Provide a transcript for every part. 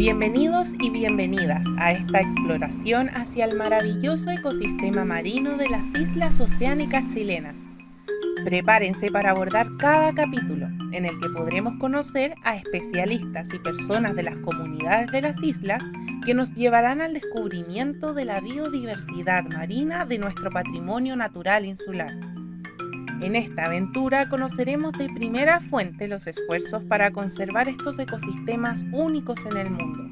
Bienvenidos y bienvenidas a esta exploración hacia el maravilloso ecosistema marino de las islas oceánicas chilenas. Prepárense para abordar cada capítulo, en el que podremos conocer a especialistas y personas de las comunidades de las islas que nos llevarán al descubrimiento de la biodiversidad marina de nuestro patrimonio natural insular. En esta aventura conoceremos de primera fuente los esfuerzos para conservar estos ecosistemas únicos en el mundo.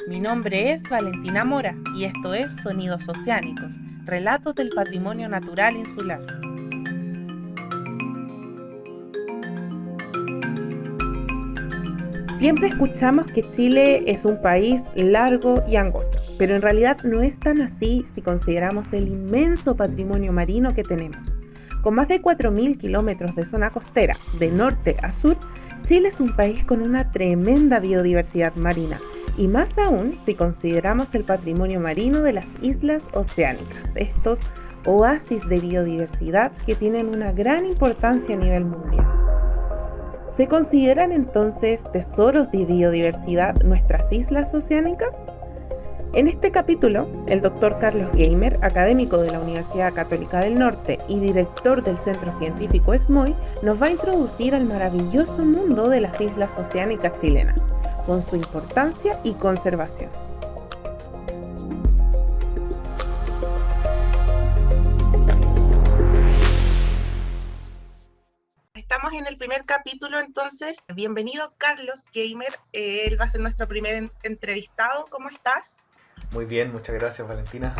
Mi nombre es Valentina Mora y esto es Sonidos Oceánicos, relatos del patrimonio natural insular. Siempre escuchamos que Chile es un país largo y angosto, pero en realidad no es tan así si consideramos el inmenso patrimonio marino que tenemos. Con más de 4.000 kilómetros de zona costera, de norte a sur, Chile es un país con una tremenda biodiversidad marina, y más aún si consideramos el patrimonio marino de las islas oceánicas, estos oasis de biodiversidad que tienen una gran importancia a nivel mundial. ¿Se consideran entonces tesoros de biodiversidad nuestras islas oceánicas? En este capítulo, el Dr. Carlos Geimer, académico de la Universidad Católica del Norte y director del Centro Científico SMOI, nos va a introducir al maravilloso mundo de las islas oceánicas chilenas, con su importancia y conservación. Estamos en el primer capítulo, entonces, bienvenido Carlos Geimer, él va a ser nuestro primer entrevistado. ¿Cómo estás? Muy bien, muchas gracias Valentina.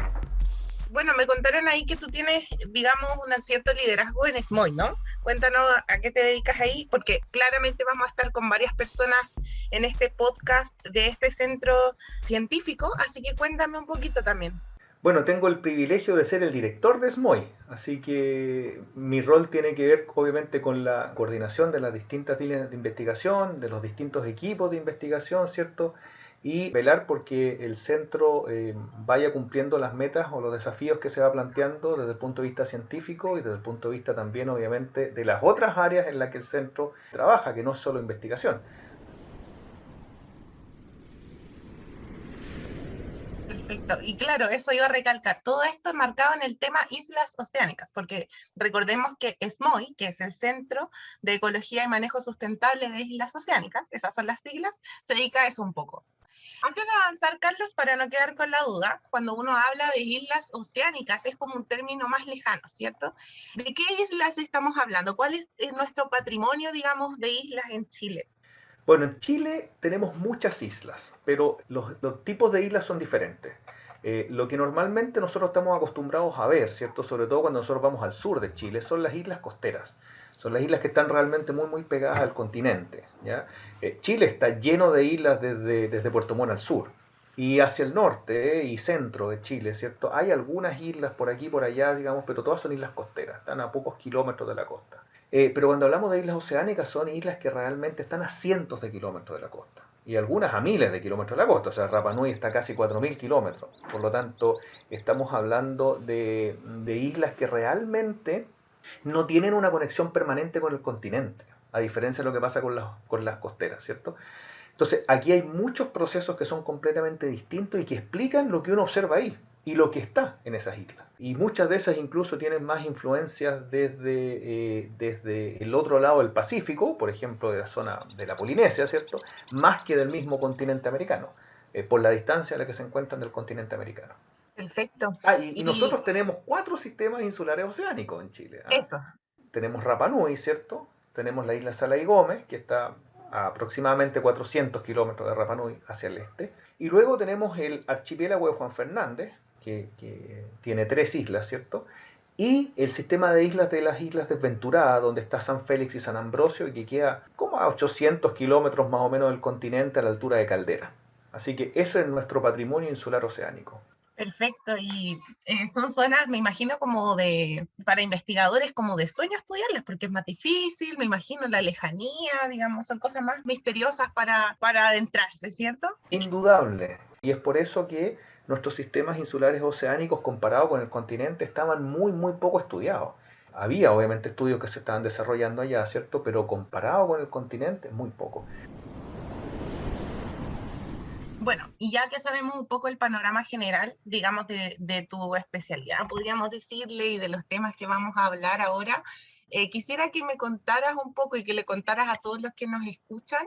Bueno, me contaron ahí que tú tienes, digamos, un cierto liderazgo en SMOI, ¿no? Cuéntanos a qué te dedicas ahí, porque claramente vamos a estar con varias personas en este podcast de este centro científico, así que cuéntame un poquito también. Bueno, tengo el privilegio de ser el director de SMOI, así que mi rol tiene que ver obviamente con la coordinación de las distintas líneas de investigación, de los distintos equipos de investigación, ¿cierto? Y velar porque el centro vaya cumpliendo las metas o los desafíos que se va planteando desde el punto de vista científico y desde el punto de vista también obviamente de las otras áreas en las que el centro trabaja, que no es solo investigación. Perfecto. Y claro, eso iba a recalcar. Todo esto enmarcado en el tema Islas Oceánicas, porque recordemos que SMOI, que es el Centro de Ecología y Manejo Sustentable de Islas Oceánicas, esas son las siglas, se dedica a eso un poco. Antes de avanzar, Carlos, para no quedar con la duda, cuando uno habla de islas oceánicas es como un término más lejano, ¿cierto? ¿De qué islas estamos hablando? ¿Cuál es nuestro patrimonio, digamos, de islas en Chile? Bueno, en Chile tenemos muchas islas, pero los tipos de islas son diferentes. Lo que normalmente nosotros estamos acostumbrados a ver, ¿cierto? Sobre todo cuando nosotros vamos al sur de Chile, son las islas costeras. Son las islas que están realmente muy, muy pegadas al continente, ¿ya? Chile está lleno de islas desde Puerto Montt al sur. Y hacia el norte y centro de Chile, ¿cierto? Hay algunas islas por aquí, por allá, digamos, pero todas son islas costeras, están a pocos kilómetros de la costa. Pero cuando hablamos de islas oceánicas son islas que realmente están a cientos de kilómetros de la costa y algunas a miles de kilómetros de la costa. O sea, Rapa Nui está a casi 4.000 kilómetros. Por lo tanto, estamos hablando de islas que realmente no tienen una conexión permanente con el continente, a diferencia de lo que pasa con las costeras, ¿cierto? Entonces, aquí hay muchos procesos que son completamente distintos y que explican lo que uno observa ahí y lo que está en esas islas. Y muchas de esas incluso tienen más influencias desde el otro lado del Pacífico, por ejemplo, de la zona de la Polinesia, ¿cierto? Más que del mismo continente americano, por la distancia a la que se encuentran del continente americano. Perfecto. Y Y nosotros tenemos 4 sistemas insulares oceánicos en Chile. eso, Tenemos Rapa Nui, ¿cierto? Tenemos la isla Sala y Gómez, que está a aproximadamente 400 kilómetros de Rapa Nui hacia el este. Y luego tenemos el archipiélago de Juan Fernández, que tiene 3 islas, ¿cierto? Y el sistema de islas de las Islas Desventuradas, donde está San Félix y San Ambrosio, y que queda como a 800 kilómetros más o menos del continente a la altura de Caldera. Así que eso es nuestro patrimonio insular oceánico. perfecto. Y son zonas, me imagino, como para investigadores, como de sueño estudiarlas, porque es más difícil, me imagino, la lejanía, digamos, son cosas más misteriosas para adentrarse, ¿cierto? Indudable. Y es por eso que nuestros sistemas insulares oceánicos comparados con el continente estaban muy, muy poco estudiados. Había obviamente estudios que se estaban desarrollando allá, ¿cierto? Pero comparado con el continente, muy poco. Bueno, y ya que sabemos un poco el panorama general, digamos, de tu especialidad, podríamos decirle, y de los temas que vamos a hablar ahora, quisiera que me contaras un poco y que le contaras a todos los que nos escuchan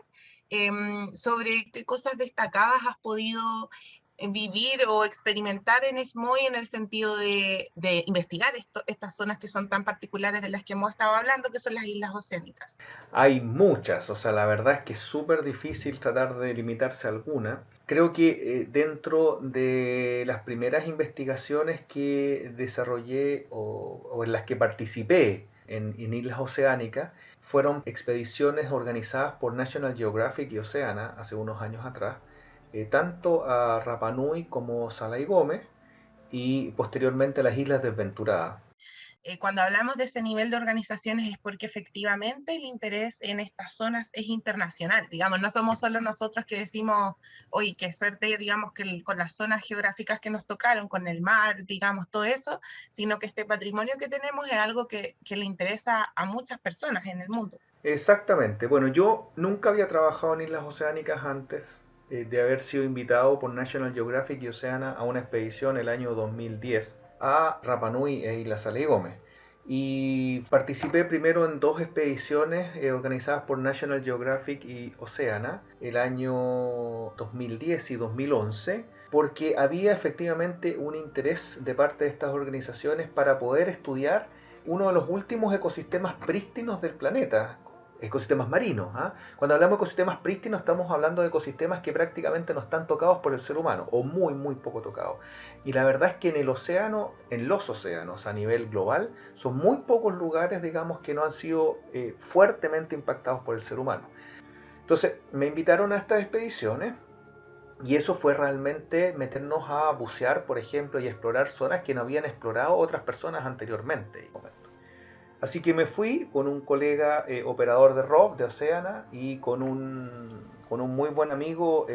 sobre qué cosas destacadas has podido vivir o experimentar en SMOI en el sentido de investigar estas zonas que son tan particulares de las que hemos estado hablando, que son las islas oceánicas. Hay muchas, o sea, la verdad es que es súper difícil tratar de limitarse a alguna. Creo que dentro de las primeras investigaciones que desarrollé o en las que participé en islas oceánicas, fueron expediciones organizadas por National Geographic y Oceana hace unos años atrás, tanto a Rapa Nui como Sala y Gómez, y posteriormente a las Islas Desventuradas. Cuando hablamos de ese nivel de organizaciones es porque efectivamente el interés en estas zonas es internacional. Digamos, no somos solo nosotros que decimos, oye, qué suerte, digamos, que con las zonas geográficas que nos tocaron, con el mar, digamos, todo eso, sino que este patrimonio que tenemos es algo que le interesa a muchas personas en el mundo. Exactamente. Bueno, yo nunca había trabajado en islas oceánicas antes de haber sido invitado por National Geographic y Oceana a una expedición el año 2010 a Rapa Nui e Isla Salia y Gómez. Y participé primero en dos expediciones organizadas por National Geographic y Oceana el año 2010 y 2011, porque había efectivamente un interés de parte de estas organizaciones para poder estudiar uno de los últimos ecosistemas prístinos del planeta, ecosistemas marinos. ¿Ah? Cuando hablamos de ecosistemas prístinos estamos hablando de ecosistemas que prácticamente no están tocados por el ser humano o muy muy poco tocados. Y la verdad es que en el océano, en los océanos a nivel global, son muy pocos lugares, digamos, que no han sido fuertemente impactados por el ser humano. Entonces me invitaron a estas expediciones y eso fue realmente meternos a bucear, por ejemplo, y explorar zonas que no habían explorado otras personas anteriormente. Así que me fui con un colega operador de ROV, de Oceana, y con un muy buen amigo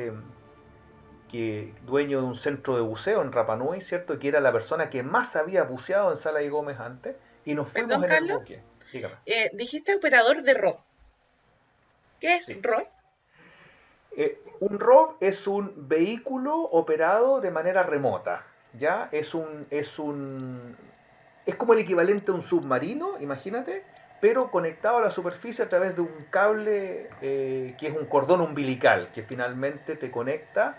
dueño de un centro de buceo en Rapa Nui, ¿cierto? Que era la persona que más había buceado en Sala y Gómez antes, y nos fuimos Perdón, en el Carlos, buque. Dígame. dijiste operador de ROV. ¿Qué es Sí. ROV? Un ROV es un vehículo operado de manera remota, ¿ya? Es como el equivalente a un submarino, imagínate, pero conectado a la superficie a través de un cable que es un cordón umbilical, que finalmente te conecta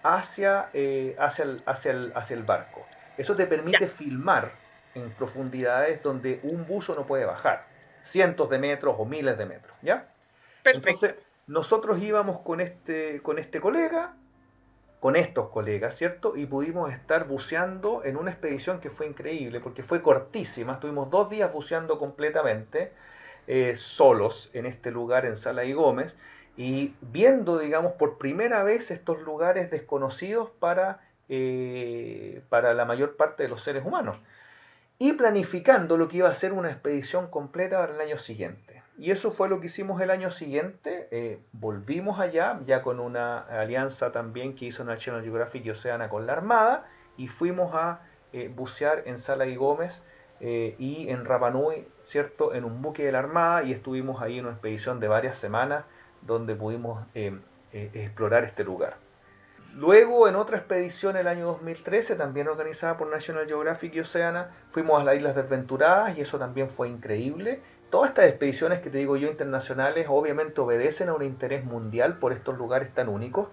hacia el barco. Eso te Ya, permite filmar en profundidades donde un buzo no puede bajar, cientos de metros o miles de metros, ¿ya? perfecto. Entonces, nosotros íbamos con este colega, con estos colegas, ¿cierto? Y pudimos estar buceando en una expedición que fue increíble, porque fue cortísima. Estuvimos 2 días buceando completamente, solos, en este lugar, en Sala y Gómez, y viendo, digamos, por primera vez estos lugares desconocidos para la mayor parte de los seres humanos y planificando lo que iba a ser una expedición completa para el año siguiente. Y eso fue lo que hicimos el año siguiente. Volvimos allá, ya con una alianza también que hizo National Geographic y Oceana con la Armada, y fuimos a bucear en Sala y Gómez y en Rapa Nui, ¿cierto? En un buque de la Armada, y estuvimos ahí en una expedición de varias semanas donde pudimos explorar este lugar. Luego, en otra expedición el año 2013, también organizada por National Geographic y Oceana, fuimos a las Islas Desventuradas y eso también fue increíble. Todas estas expediciones que te digo yo internacionales obviamente obedecen a un interés mundial por estos lugares tan únicos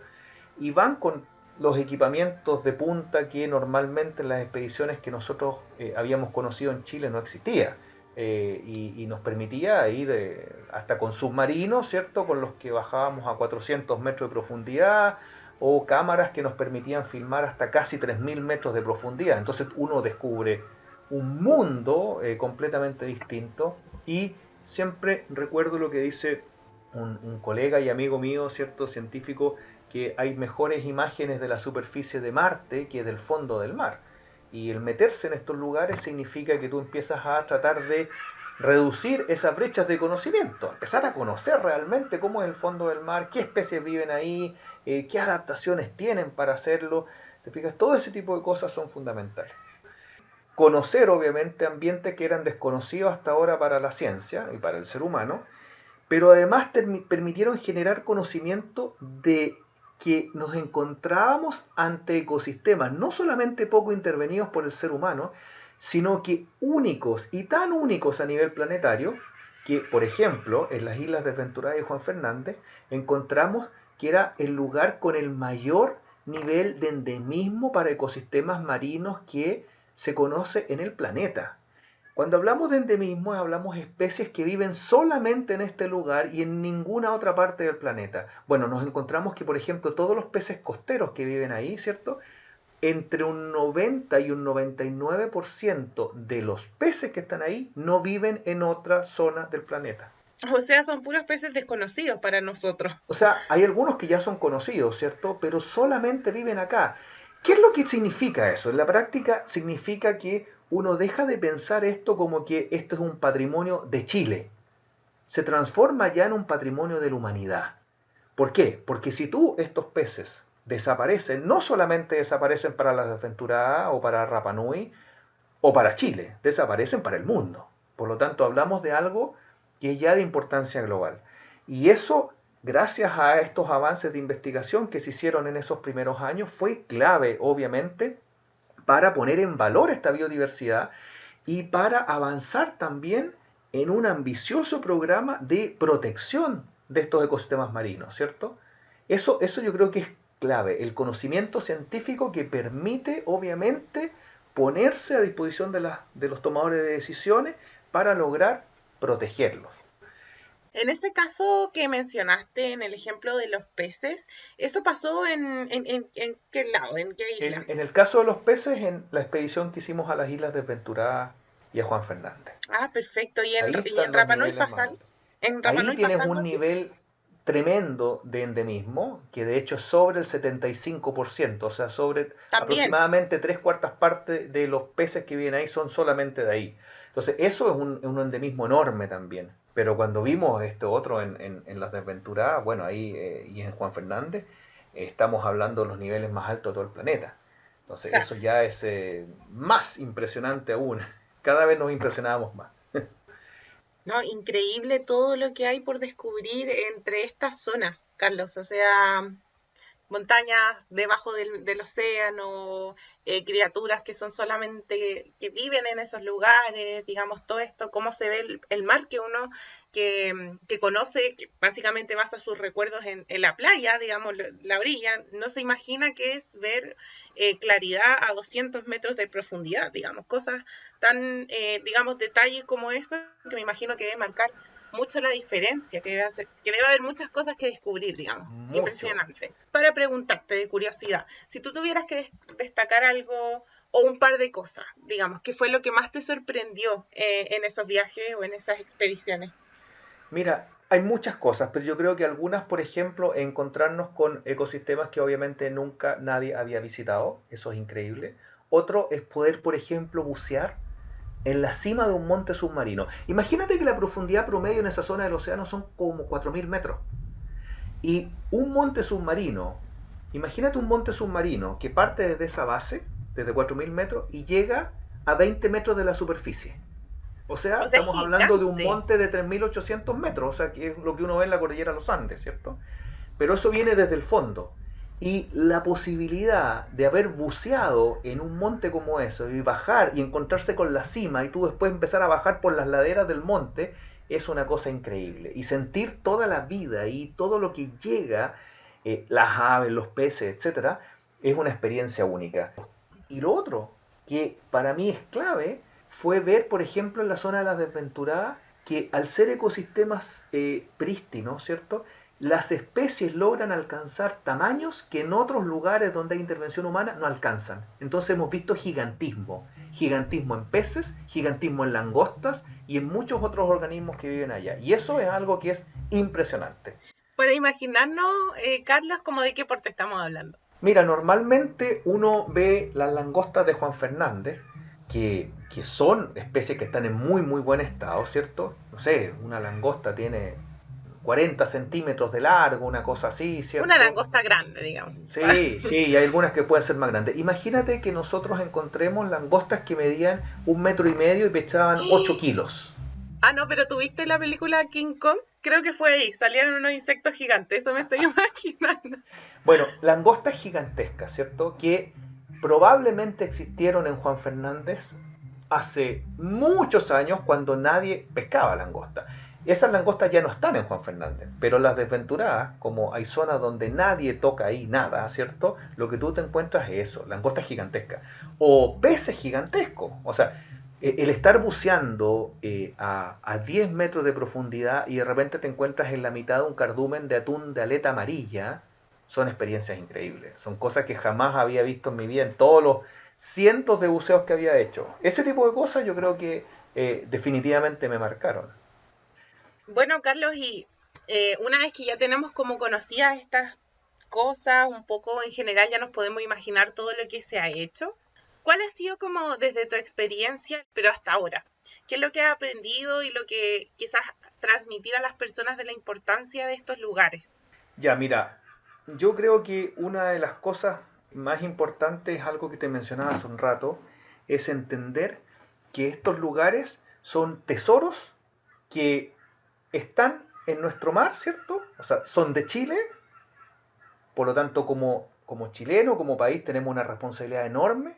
y van con los equipamientos de punta que normalmente en las expediciones que nosotros habíamos conocido en Chile no existía. Y nos permitía ir hasta con submarinos, ¿cierto? Con los que bajábamos a 400 metros de profundidad, o cámaras que nos permitían filmar hasta casi 3000 metros de profundidad. Entonces uno descubre un mundo completamente distinto y siempre recuerdo lo que dice un colega y amigo mío, cierto, científico, que hay mejores imágenes de la superficie de Marte que del fondo del mar. Y el meterse en estos lugares significa que tú empiezas a tratar de reducir esas brechas de conocimiento, empezar a conocer realmente cómo es el fondo del mar, qué especies viven ahí, qué adaptaciones tienen para hacerlo. ¿Te fijas? Todo ese tipo de cosas son fundamentales. Conocer, obviamente, ambientes que eran desconocidos hasta ahora para la ciencia y para el ser humano, pero además permitieron generar conocimiento de que nos encontrábamos ante ecosistemas no solamente poco intervenidos por el ser humano, sino que únicos y tan únicos a nivel planetario, que por ejemplo en las islas Desventuradas y Juan Fernández encontramos que era el lugar con el mayor nivel de endemismo para ecosistemas marinos que se conoce en el planeta. Cuando hablamos de endemismo, hablamos de especies que viven solamente en este lugar y en ninguna otra parte del planeta. Bueno, nos encontramos que, por ejemplo, todos los peces costeros que viven ahí, ¿cierto? Entre un 90 y un 99% de los peces que están ahí no viven en otra zona del planeta. O sea, son puros peces desconocidos para nosotros. O sea, hay algunos que ya son conocidos, ¿cierto? Pero solamente viven acá. ¿Qué es lo que significa eso? En la práctica significa que uno deja de pensar esto como que esto es un patrimonio de Chile. Se transforma ya en un patrimonio de la humanidad. ¿Por qué? Porque si estos peces desaparecen, no solamente desaparecen para las Desventuradas o para Rapa Nui o para Chile, desaparecen para el mundo. Por lo tanto, hablamos de algo que es ya de importancia global. Y eso, gracias a estos avances de investigación que se hicieron en esos primeros años, fue clave, obviamente, para poner en valor esta biodiversidad y para avanzar también en un ambicioso programa de protección de estos ecosistemas marinos, ¿cierto? Eso yo creo que es clave, el conocimiento científico que permite, obviamente, ponerse a disposición de los tomadores de decisiones para lograr protegerlos. En este caso que mencionaste, en el ejemplo de los peces, ¿eso pasó en qué lado, en qué isla? En el caso de los peces, en la expedición que hicimos a las Islas Desventuradas y a Juan Fernández. Ah, perfecto. ¿Y Ahí en están los Rapa Nui niveles más pasa, altos. en Rapa Ahí Nui tienes pasa algo un así? nivel tremendo de endemismo, que de hecho es sobre el 75%, o sea, sobre También. aproximadamente tres cuartas partes de los peces que viven ahí son solamente de ahí. Entonces, eso es un endemismo enorme también. Pero cuando vimos esto otro en las Desventuradas, bueno, ahí y en Juan Fernández, estamos hablando de los niveles más altos de todo el planeta. O Entonces, sea, eso ya es más impresionante aún. Cada vez nos impresionábamos más. no, increíble todo lo que hay por descubrir entre estas zonas, Carlos. O sea, montañas debajo del océano, criaturas que son solamente, que viven en esos lugares, digamos, todo esto, cómo se ve el mar que uno que conoce, que básicamente basa sus recuerdos en la playa, digamos, la orilla, no se imagina que es ver claridad a 200 metros de profundidad, digamos, cosas tan, digamos, detalles como eso, que me imagino que debe marcar mucho la diferencia, que debe haber muchas cosas que descubrir, digamos. Mucho. Impresionante. Para preguntarte de curiosidad, si tú tuvieras que destacar algo o un par de cosas, digamos, ¿qué fue lo que más te sorprendió en esos viajes o en esas expediciones? Mira, hay muchas cosas, pero yo creo que algunas, por ejemplo, encontrarnos con ecosistemas que obviamente nunca nadie había visitado, eso es increíble. Otro es poder, por ejemplo, bucear en la cima de un monte submarino. Imagínate que la profundidad promedio en esa zona del océano son como 4.000 metros. Y un monte submarino, imagínate un monte submarino que parte desde esa base, desde 4.000 metros, y llega a 20 metros de la superficie. O sea, O sea, estamos hablando de un gigante. monte de 3.800 metros, o sea, que es lo que uno ve en la cordillera de los Andes, ¿cierto? Pero eso viene desde el fondo. Y la posibilidad de haber buceado en un monte como eso y bajar y encontrarse con la cima y tú después empezar a bajar por las laderas del monte es una cosa increíble. Y sentir toda la vida y todo lo que llega, las aves, los peces, etcétera, es una experiencia única. Y lo otro, que para mí es clave, fue ver, por ejemplo, en la zona de las Desventuradas, que al ser ecosistemas prístinos, ¿cierto? Las especies logran alcanzar tamaños que en otros lugares donde hay intervención humana no alcanzan. Entonces hemos visto gigantismo, gigantismo en peces, gigantismo en langostas y en muchos otros organismos que viven allá. Y eso es algo que es impresionante. Para imaginarnos, Carlos, como de qué porte estamos hablando. Mira, normalmente uno ve las langostas de Juan Fernández, que son especies que están en muy muy buen estado, ¿cierto? No sé, una langosta tiene 40 centímetros de largo, una cosa así, Una ¿cierto? langosta grande, digamos. Sí, sí, y hay algunas que pueden ser más grandes. Imagínate que nosotros encontremos langostas que medían 1,5 metros y pesaban 8 kilos. Ah, no, pero ¿tuviste la película King Kong? Creo que fue ahí, salían unos insectos gigantes, eso me estoy imaginando. Bueno, langostas gigantescas, ¿cierto? Que probablemente existieron en Juan Fernández hace muchos años cuando nadie pescaba langosta. Esas langostas ya no están en Juan Fernández, pero las desventuradas, como hay zonas donde nadie toca ahí nada, ¿cierto? Lo que tú te encuentras es eso, langostas gigantescas. O peces gigantescos. O sea, el estar buceando a 10 metros de profundidad y de repente te encuentras en la mitad de un cardumen de atún de aleta amarilla, son experiencias increíbles. Son cosas que jamás había visto en mi vida en todos los cientos de buceos que había hecho. Ese tipo de cosas yo creo que definitivamente me marcaron. Bueno, Carlos, y una vez que ya tenemos como conocidas estas cosas, un poco en general ya nos podemos imaginar todo lo que se ha hecho. ¿Cuál ha sido como desde tu experiencia, pero hasta ahora? ¿Qué es lo que has aprendido y lo que quizás transmitir a las personas de la importancia de estos lugares? Ya, mira, yo creo que una de las cosas más importantes, algo que te mencionaba hace un rato, es entender que estos lugares son tesoros que están en nuestro mar, ¿cierto? O sea, son de Chile, por lo tanto, como chileno, como país, tenemos una responsabilidad enorme,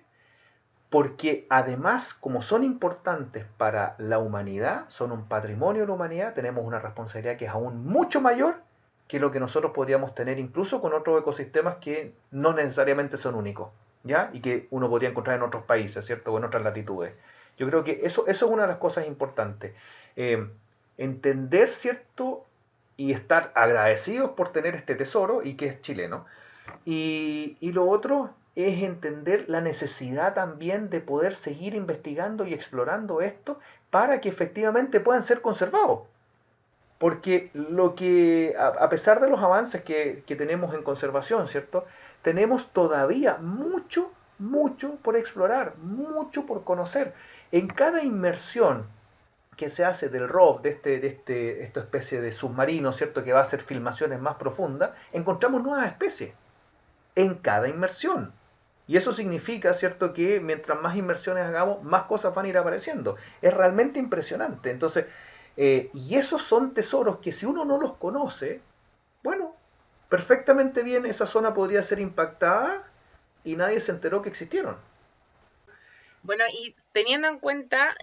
porque además, como son importantes para la humanidad, son un patrimonio de la humanidad, tenemos una responsabilidad que es aún mucho mayor que lo que nosotros podríamos tener incluso con otros ecosistemas que no necesariamente son únicos, ¿ya? Y que uno podría encontrar en otros países, ¿cierto? O en otras latitudes. Yo creo que eso es una de las cosas importantes. Eh, Entender, ¿cierto? Y estar agradecidos por tener este tesoro y que es chileno. Y lo otro es entender la necesidad también de poder seguir investigando y explorando esto para que efectivamente puedan ser conservados. Porque lo que, a pesar de los avances que tenemos en conservación, ¿cierto? Tenemos todavía mucho, mucho por explorar, mucho por conocer. En cada inmersión que se hace del ROV, esta especie de submarino, ¿cierto? Que va a hacer filmaciones más profundas, encontramos nuevas especies en cada inmersión. Y eso significa, ¿cierto?, que mientras más inmersiones hagamos, más cosas van a ir apareciendo. Es realmente impresionante. Entonces, y esos son tesoros que si uno no los conoce, bueno, perfectamente bien esa zona podría ser impactada y nadie se enteró que existieron. Bueno, y teniendo en cuenta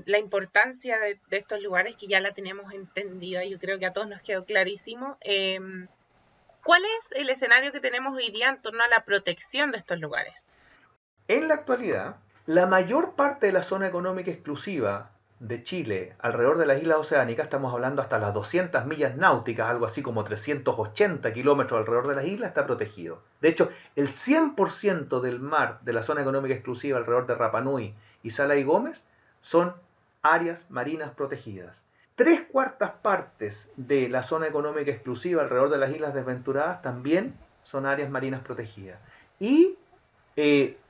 la importancia de estos lugares que ya la tenemos entendida, yo creo que a todos nos quedó clarísimo, ¿cuál es el escenario que tenemos hoy día en torno a la protección de estos lugares? En la actualidad, la mayor parte de la zona económica exclusiva de Chile, alrededor de las islas oceánicas, estamos hablando hasta las 200 millas náuticas, algo así como 380 kilómetros alrededor de las islas, está protegido. De hecho, el 100% del mar de la zona económica exclusiva alrededor de Rapa Nui y Sala y Gómez son áreas marinas protegidas. Tres cuartas partes de la zona económica exclusiva alrededor de las islas desventuradas también son áreas marinas protegidas. Y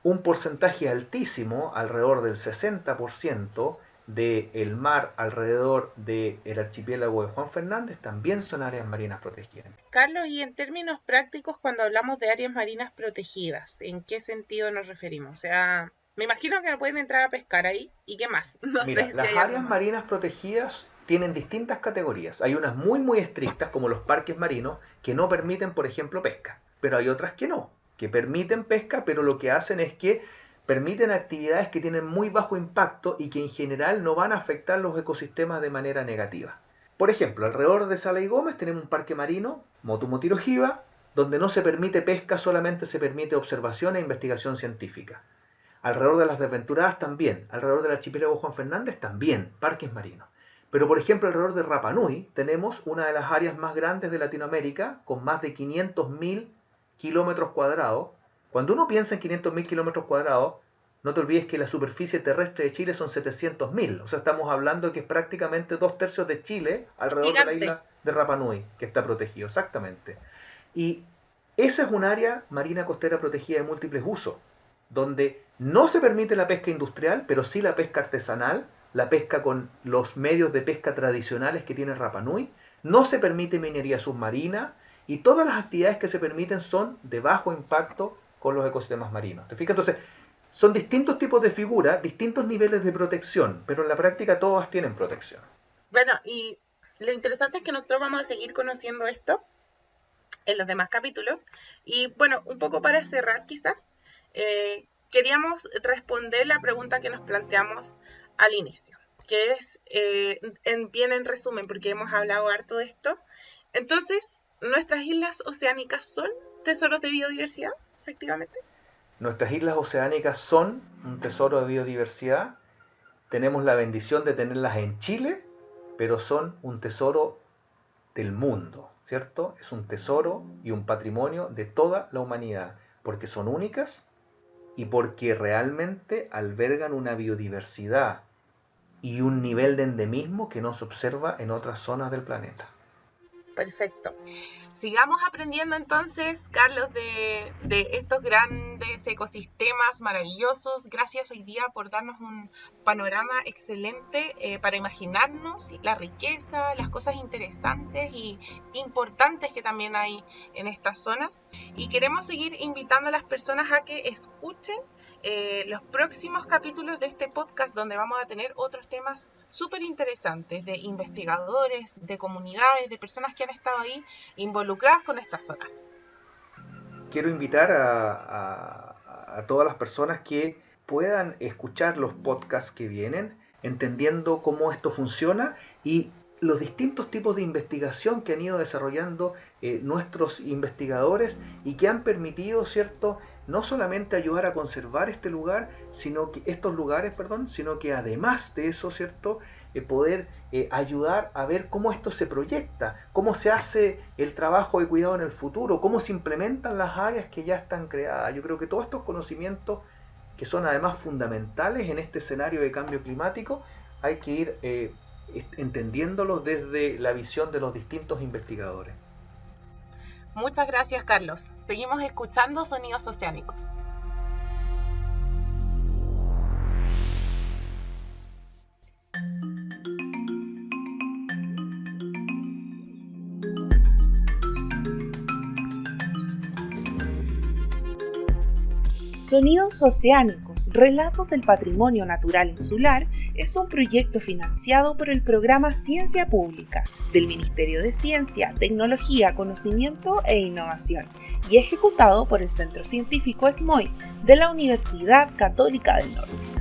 un porcentaje altísimo, alrededor del 60% del mar alrededor del archipiélago de Juan Fernández también son áreas marinas protegidas. Carlos, y en términos prácticos, cuando hablamos de áreas marinas protegidas, ¿en qué sentido nos referimos? O sea, me imagino que no pueden entrar a pescar ahí. ¿Y qué más? No Mira, sé si las hay algo áreas más. marinas protegidas tienen distintas categorías. Hay unas muy muy estrictas, como los parques marinos, que no permiten, por ejemplo, pesca. Pero hay otras que no, que permiten pesca, pero lo que hacen es que permiten actividades que tienen muy bajo impacto y que en general no van a afectar los ecosistemas de manera negativa. Por ejemplo, alrededor de Sala y Gómez tenemos un parque marino, Motu-Motirojiba, donde no se permite pesca, solamente se permite observación e investigación científica. Alrededor de las desventuradas también, alrededor del archipiélago Juan Fernández también, parques marinos. Pero por ejemplo alrededor de Rapa Nui tenemos una de las áreas más grandes de Latinoamérica, con más de 500.000 kilómetros cuadrados. Cuando uno piensa en 500.000 kilómetros cuadrados, no te olvides que la superficie terrestre de Chile son 700.000. O sea, estamos hablando de que es prácticamente 2/3 de Chile alrededor de la Gigante. isla de Rapa Nui, que está protegido, exactamente. Y esa es un área marina costera protegida de múltiples usos, donde no se permite la pesca industrial, pero sí la pesca artesanal, la pesca con los medios de pesca tradicionales que tiene Rapa Nui, no se permite minería submarina y todas las actividades que se permiten son de bajo impacto con los ecosistemas marinos. ¿Te fijas? Entonces, son distintos tipos de figuras, distintos niveles de protección, pero en la práctica todas tienen protección. Bueno, y lo interesante es que nosotros vamos a seguir conociendo esto en los demás capítulos. Y bueno, un poco para cerrar quizás, queríamos responder la pregunta que nos planteamos al inicio, que es, bien en resumen, porque hemos hablado harto de esto. Entonces, ¿nuestras islas oceánicas son tesoros de biodiversidad, efectivamente? Nuestras islas oceánicas son un tesoro de biodiversidad. Tenemos la bendición de tenerlas en Chile, pero son un tesoro del mundo, ¿cierto? Es un tesoro y un patrimonio de toda la humanidad, porque son únicas y porque realmente albergan una biodiversidad y un nivel de endemismo que no se observa en otras zonas del planeta. Perfecto. Sigamos aprendiendo entonces, Carlos, de estos grandes ecosistemas maravillosos. Gracias hoy día por darnos un panorama excelente para imaginarnos la riqueza, las cosas interesantes y importantes que también hay en estas zonas. Y queremos seguir invitando a las personas a que escuchen los próximos capítulos de este podcast, donde vamos a tener otros temas súper interesantes de investigadores, de comunidades, de personas que han estado ahí involucradas con estas zonas. Quiero invitar a todas las personas que puedan escuchar los podcasts que vienen, entendiendo cómo esto funciona y los distintos tipos de investigación que han ido desarrollando nuestros investigadores y que han permitido, ¿cierto?, no solamente ayudar a conservar estos lugares, sino que además de eso, ¿cierto?, poder ayudar a ver cómo esto se proyecta, cómo se hace el trabajo de cuidado en el futuro, cómo se implementan las áreas que ya están creadas. Yo creo que todos estos conocimientos, que son además fundamentales en este escenario de cambio climático, hay que ir entendiéndolos desde la visión de los distintos investigadores. Muchas gracias, Carlos. Seguimos escuchando Sonidos Oceánicos. Sonidos Oceánicos, Relatos del Patrimonio Natural Insular, es un proyecto financiado por el programa Ciencia Pública del Ministerio de Ciencia, Tecnología, Conocimiento e Innovación y ejecutado por el Centro Científico SMOI de la Universidad Católica del Norte.